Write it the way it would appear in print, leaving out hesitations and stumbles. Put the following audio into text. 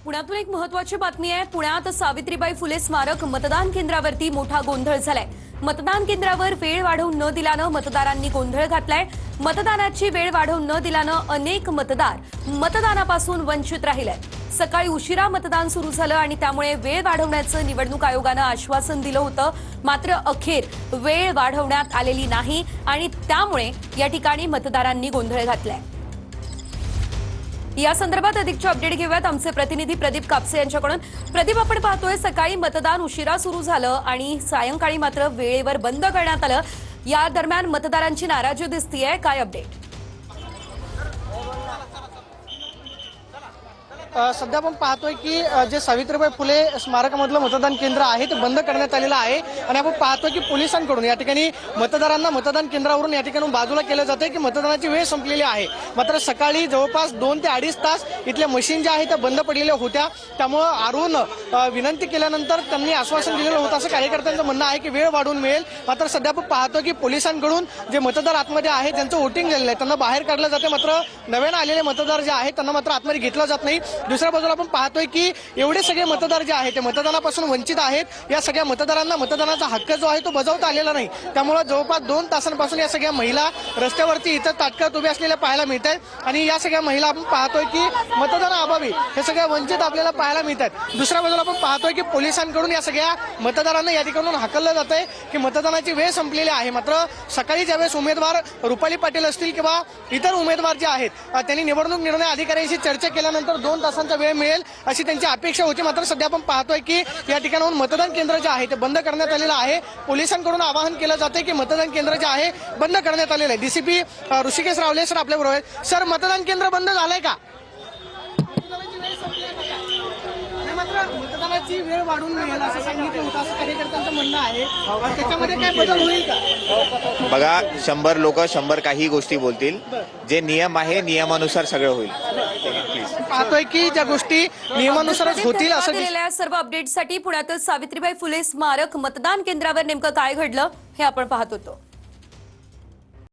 पुण्यातून एक महत्त्वाची बातमी आहे। पुण्यात सावित्रीबाई फुले स्मारक मतदान केंद्रावरती मोठा गोंधळ झालाय। मतदान केंद्रावर वेळ वाढवून न दिल्यानं मतदारांनी गोंधळ घातलाय। मतदानाची वेळ वाढवून न दिल्यानं अनेक मतदार मतदानापासून वंचित राहिले। सकाळी उशिरा मतदान सुरू झालं आणि त्यामुळे वेळ वाढवण्याचं निवडणूक आयोगानं आश्वासन दिलं होतं, मात्र अखेर वेळ वाढवण्यात आलेली नाही आणि त्यामुळे या ठिकाणी मतदारांनी गोंधळ घातलाय। या संदर्भात अधिकचे अपडेट घेऊयात आमचे प्रतिनिधी प्रदीप कापसे यांच्याकडून। प्रदीप, आपण पाहतोय सकाळी मतदान उशिरा सुरू झालं आणि सायंकाळी मात्र वेळेवर बंद करण्यात आलं। या दरम्यान मतदारांची नाराजी दिसतीये, काय अपडेट? सध्या आपण पाहतोय की जे सावित्रीबाई फुले स्मारकामधलं मतदान केंद्र आहे ते बंद करण्यात आलेलं आहे आणि आपण पाहतोय की पोलिसांकडून या ठिकाणी मतदारांना मतदान केंद्रावरून या ठिकाणी बाजूला केलं जातंय की मतदानाची वेळ संपलेली आहे। मात्र सकाळी जवळपास 2 ते 2.5 तास इथल्या मशीन ज्या आहेत त्या बंद पडलेल्या होत्या, त्यामुळे आरून विनंती केल्यानंतर त्यांनी आश्वासन दिलेलं होतं असं कार्यकर्त्यांचं म्हणणं आहे की वेळ वाढवून मिळेल। मात्र सध्या आपण पाहतो की पोलिसांकडून जे मतदार आतमध्ये आहेत ज्यांचं वोटिंग झालेलं आहे त्यांना बाहेर काढलं जाते, मात्र नव्यानं आलेले मतदार जे आहेत त्यांना मात्र आतमध्ये घेतलं जात नाही। दुसऱ्या बाजूला आपण पाहतोय की एवढे सगळे मतदार जे आहेत ते मतदानापासून वंचित आहेत। या सगळ्या मतदारांना मतदानाचा हक्क जो आहे तो बजावता आलेला नाही, त्यामुळे जवळपास 2 तासांपासून या सगळ्या महिला रस्त्यावरती इथं ताटकळत उभ्या असलेल्या पाहायला मिळत आहेत आणि या सगळ्या महिला आपण पाहतोय की मतदानाअभावी हे सगळ्या वंचित आपल्याला पाहायला मिळतात। दुसऱ्या बाजूला आपण पाहतोय की पोलिसांकडून या सगळ्या मतदारांना या ठिकाणून हाकललं जात आहे की मतदानाची वेळ संपलेली आहे। मात्र सकाळी ज्यावेळेस उमेदवार रुपाली पाटील असतील किंवा इतर उमेदवार जे आहेत त्यांनी निवडणूक निर्णय अधिकाऱ्यांशी चर्चा केल्यानंतर 2 तासांचा वेळ मिळेल अशी त्यांची अपेक्षा होती। मात्र सध्या आपण पाहतोय की या ठिकाणाहून मतदान केंद्र जे आहे ते बंद करण्यात आलेलं आहे। पोलिसांकडून आवाहन केलं जाते की मतदान केंद्र जे आहे बंद करण्यात आलेलं आहे। डीसीपी ऋषिकेश रावले सर आपल्या बरोबर आहेत। सर, मतदान केंद्र बंद झालंय का? मात्र मतदानाची वेळ वाढून मिळेल असं सांगितलं होतं असं कार्यकर्त्यांचं म्हणणं आहे, त्याच्यामध्ये काय बदल होईल का? बघा, 100 लोक 100 काही गोष्टी बोलतील, जे नियम आहे नियमानुसार सगळं होईल। पाहतोय की ज्या गोष्टी नियमानुसारच होतील असं दिलेल्या सर्व अपडेटसाठी पुण्यातील सावित्रीबाई फुले स्मारक मतदान केंद्रावर नेमकं काय घडलं हे आपण पाहत होतो।